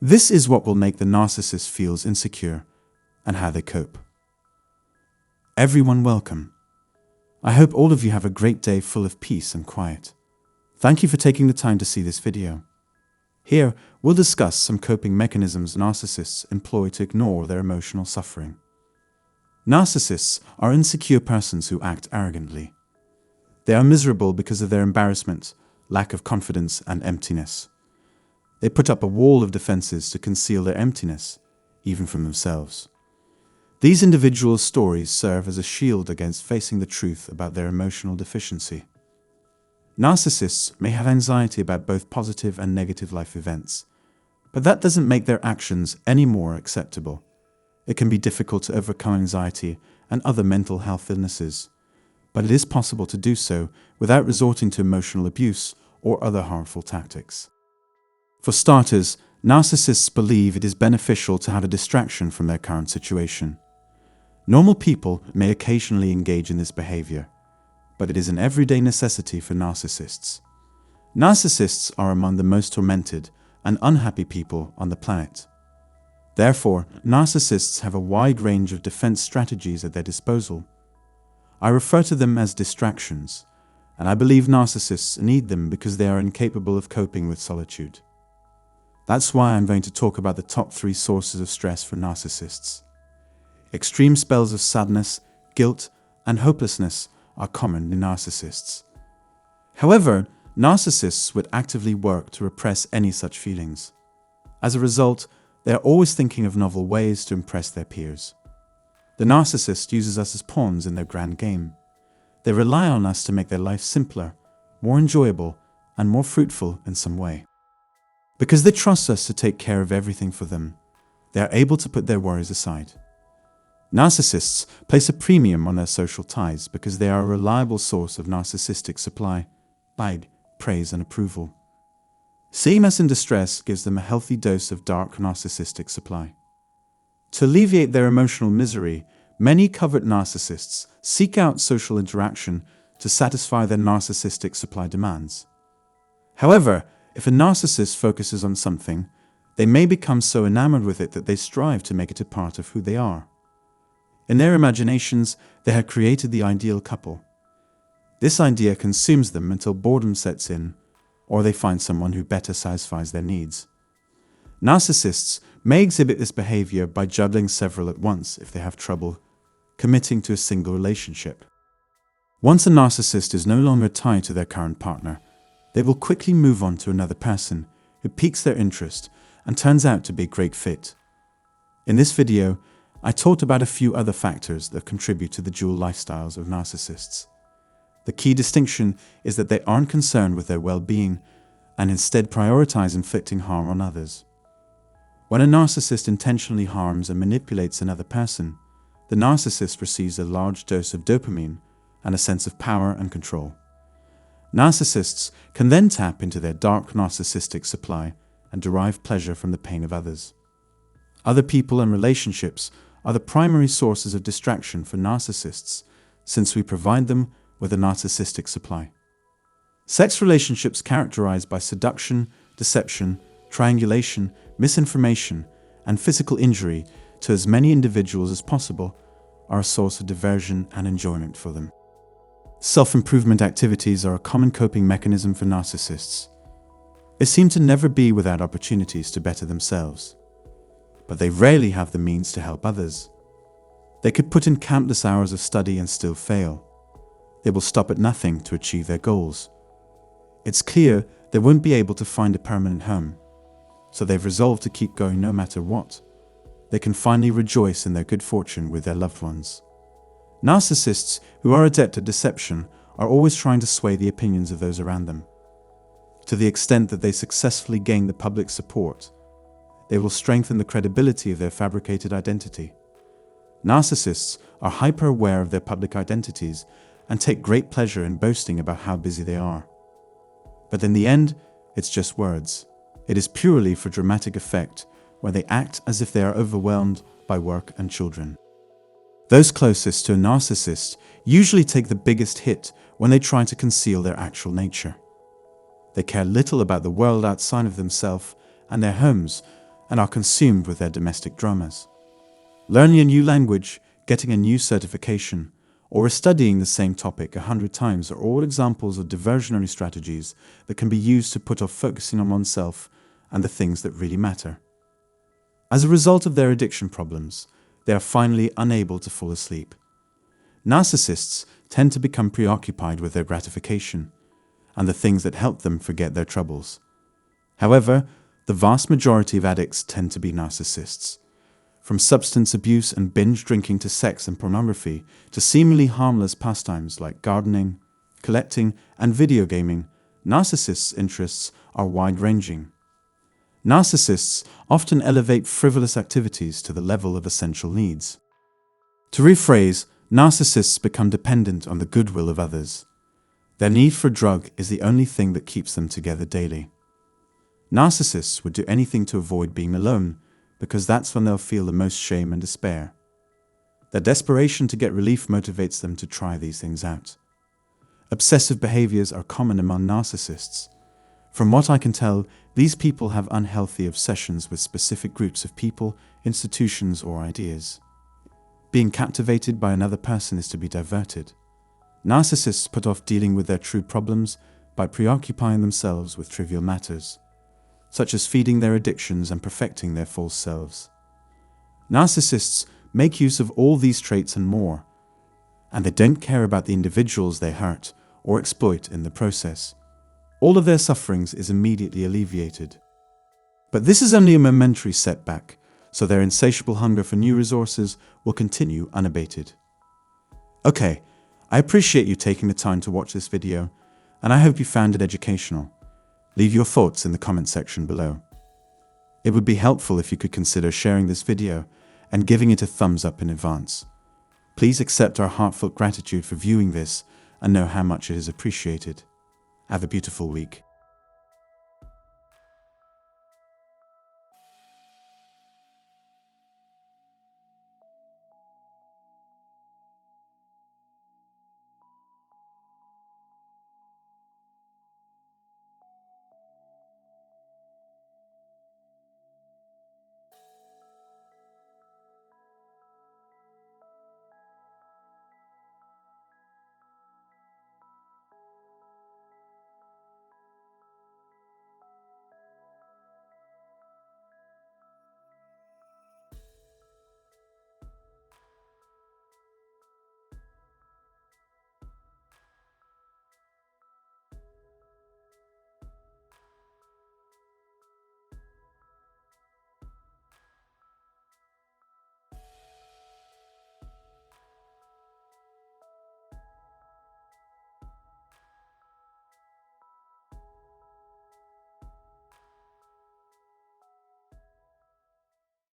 This is what will make the narcissist feel insecure and how they cope. Everyone welcome. I hope all of you have a great day full of peace and quiet. Thank you for taking the time to see this video. Here, we'll discuss some coping mechanisms narcissists employ to ignore their emotional suffering. Narcissists are insecure persons who act arrogantly. They are miserable because of their embarrassment, lack of confidence, and emptiness. They put up a wall of defenses to conceal their emptiness, even from themselves. These individuals' stories serve as a shield against facing the truth about their emotional deficiency. Narcissists may have anxiety about both positive and negative life events, but that doesn't make their actions any more acceptable. It can be difficult to overcome anxiety and other mental health illnesses, but it is possible to do so without resorting to emotional abuse or other harmful tactics. For starters, narcissists believe it is beneficial to have a distraction from their current situation. Normal people may occasionally engage in this behavior, but it is an everyday necessity for narcissists. Narcissists are among the most tormented and unhappy people on the planet. Therefore, narcissists have a wide range of defense strategies at their disposal. I refer to them as distractions, and I believe narcissists need them because they are incapable of coping with solitude. That's why I'm going to talk about the top 3 sources of stress for narcissists. Extreme spells of sadness, guilt, and hopelessness are common in narcissists. However, narcissists would actively work to repress any such feelings. As a result, they are always thinking of novel ways to impress their peers. The narcissist uses us as pawns in their grand game. They rely on us to make their life simpler, more enjoyable, and more fruitful in some way. Because they trust us to take care of everything for them, they are able to put their worries aside. Narcissists place a premium on their social ties because they are a reliable source of narcissistic supply, like praise and approval. Seeing us in distress gives them a healthy dose of dark narcissistic supply. To alleviate their emotional misery, many covert narcissists seek out social interaction to satisfy their narcissistic supply demands. However, if a narcissist focuses on something, they may become so enamored with it that they strive to make it a part of who they are. In their imaginations, they have created the ideal couple. This idea consumes them until boredom sets in, or they find someone who better satisfies their needs. Narcissists may exhibit this behavior by juggling several at once if they have trouble committing to a single relationship. Once a narcissist is no longer tied to their current partner, they will quickly move on to another person who piques their interest and turns out to be a great fit. In this video, I talked about a few other factors that contribute to the dual lifestyles of narcissists. The key distinction is that they aren't concerned with their well-being and instead prioritize inflicting harm on others. When a narcissist intentionally harms and manipulates another person, the narcissist receives a large dose of dopamine and a sense of power and control. Narcissists can then tap into their dark narcissistic supply and derive pleasure from the pain of others. Other people and relationships are the primary sources of distraction for narcissists, since we provide them with a narcissistic supply. Sex relationships characterized by seduction, deception, triangulation, misinformation, and physical injury to as many individuals as possible are a source of diversion and enjoyment for them. Self-improvement activities are a common coping mechanism for narcissists. They seem to never be without opportunities to better themselves, but they rarely have the means to help others. They could put in countless hours of study and still fail. They will stop at nothing to achieve their goals. It's clear they won't be able to find a permanent home, so they've resolved to keep going no matter what. They can finally rejoice in their good fortune with their loved ones. Narcissists who are adept at deception are always trying to sway the opinions of those around them. To the extent that they successfully gain the public support, they will strengthen the credibility of their fabricated identity. Narcissists are hyper-aware of their public identities and take great pleasure in boasting about how busy they are. But in the end, it's just words. It is purely for dramatic effect, where they act as if they are overwhelmed by work and children. Those closest to a narcissist usually take the biggest hit when they try to conceal their actual nature. They care little about the world outside of themselves and their homes, and are consumed with their domestic dramas. Learning a new language, getting a new certification, or studying the same topic 100 times are all examples of diversionary strategies that can be used to put off focusing on oneself and the things that really matter. As a result of their addiction problems, they are finally unable to fall asleep. Narcissists tend to become preoccupied with their gratification and the things that help them forget their troubles. However, the vast majority of addicts tend to be narcissists. From substance abuse and binge drinking to sex and pornography to seemingly harmless pastimes like gardening, collecting, and video gaming, narcissists' interests are wide-ranging. Narcissists often elevate frivolous activities to the level of essential needs. To rephrase, narcissists become dependent on the goodwill of others. Their need for a drug is the only thing that keeps them together daily. Narcissists would do anything to avoid being alone, because that's when they'll feel the most shame and despair. Their desperation to get relief motivates them to try these things out. Obsessive behaviors are common among narcissists. From what I can tell, these people have unhealthy obsessions with specific groups of people, institutions, or ideas. Being captivated by another person is to be diverted. Narcissists put off dealing with their true problems by preoccupying themselves with trivial matters, such as feeding their addictions and perfecting their false selves. Narcissists make use of all these traits and more, and they don't care about the individuals they hurt or exploit in the process. All of their sufferings is immediately alleviated. But this is only a momentary setback, so their insatiable hunger for new resources will continue unabated. Okay, I appreciate you taking the time to watch this video, and I hope you found it educational. Leave your thoughts in the comment section below. It would be helpful if you could consider sharing this video and giving it a thumbs up in advance. Please accept our heartfelt gratitude for viewing this and know how much it is appreciated. Have a beautiful week.